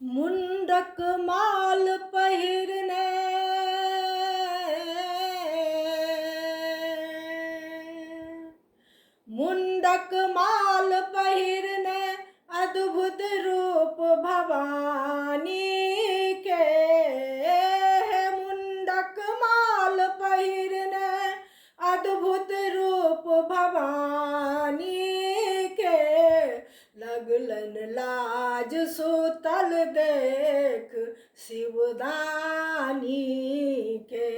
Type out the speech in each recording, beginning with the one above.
मुंडक माल पहिरने मुंडक माल पहिरने अद्भुत रूप भवानी के। मुंडक माल पहिरने अद्भुत रूप भवानी के। लगलन लाज सुतल देख शिवदानी के।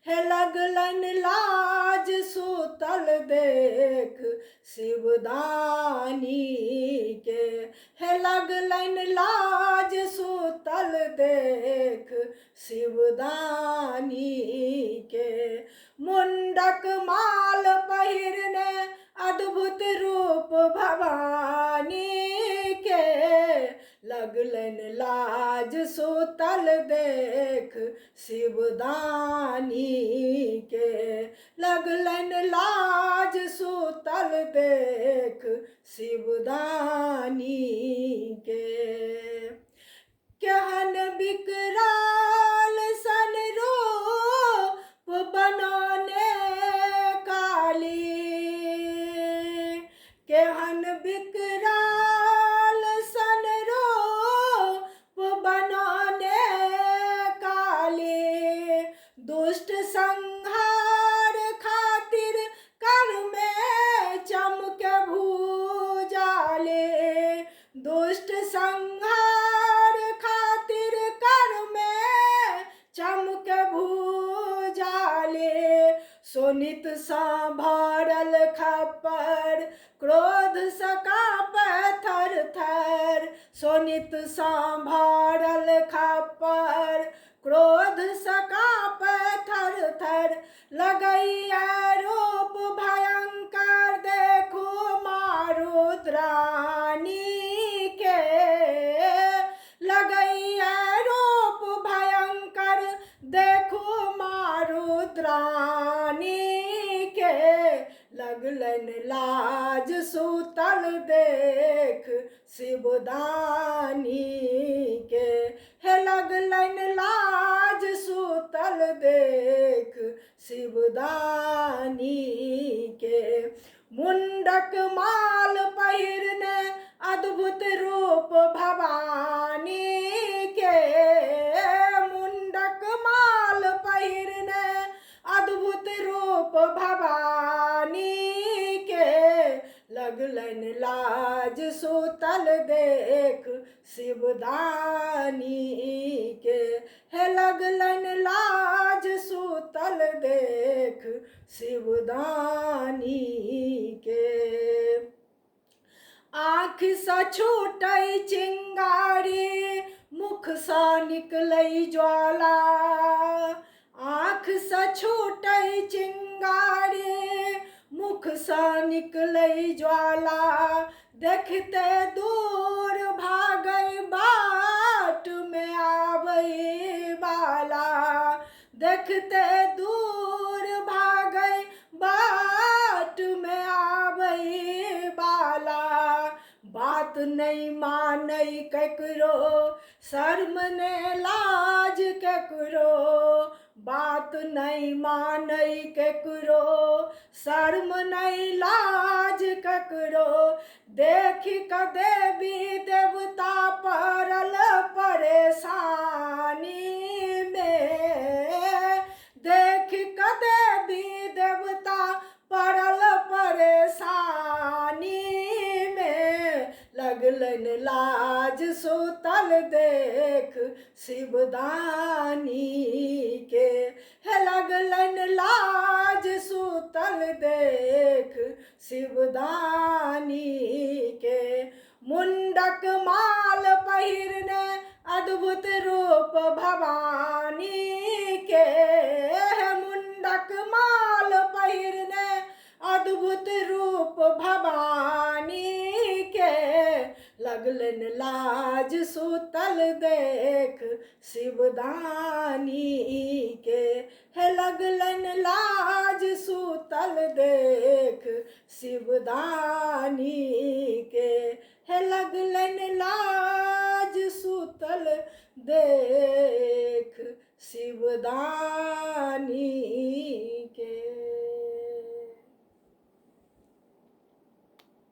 है लगलन लाज सुतल देख शिवदानी के। है लगलन लाज सुतल देख शिवदानी के। मुंडक माल पहिरने अद्भुत रूप भवानी के। लगलन लाज सुतल देख शिवदानी के। लगलन लाज सुतल देख शिवदानी के। कहन विकराल सन रूप बनाने काली। केहन विकराल सन रूप बनाने काली। दुष्ट संहार खातिर कर में चमके भूजाले। दुष्ट संहार खातिर कर में चमके भूजाले। सोनित सा भरल खप्पर क्रोध सकापे थर थर। सोनित सा भरल खप्पर क्रोध सकापे थर थर। लगैया रूप भयंकर देखो मारुद्रानी के। लगैया रूप भयंकर देखो मारुद्रानी के। लगलन लाज सुतल देख शिवदानी के। है लगलन लाज सुतल देख शिवदानी के। मुंडक माल पहिरने अद्भुत रूप भवानी के। मुंडक माल पहिरने अद्भुत रूप भवानी के। लगलन लाज सुतल देख शिवदानी के। है लगलन लाज सुतल देख शिवदानी के। आँख सा छूटै चिंगारी मुख सा निकलै ज्वाला। आँख सा छूटै चिंगारी मुख सा निकलै ज्वाला। देखते दूर भागै बाट में आबै बाला। देखते दूर भागै बाट में आबै बाला। बात नहीं मानै ककरो शर्म ने लाज ककरो। बात नहीं मानै ककरो शर्म नहीं लाज ककरो। देख क देवी देवता पड़ल परेशानी में। देख क देवी देवता पड़ल परेशानी में। लगलन लाज सुतल देख शिवदानी के। है लगलन लाज सुतल देख शिवदानी के। मुंडक माल पहिरने अद्भुत रूप भवानी के। मुंडक माल पहिरने अद्भुत रूप भवानी के। लगलन लाज सुतल देख शिवदानी के। है लगलन लाज सुतल देख शिवदानी के। है लगलन लाज सुतल देख शिवदानी के।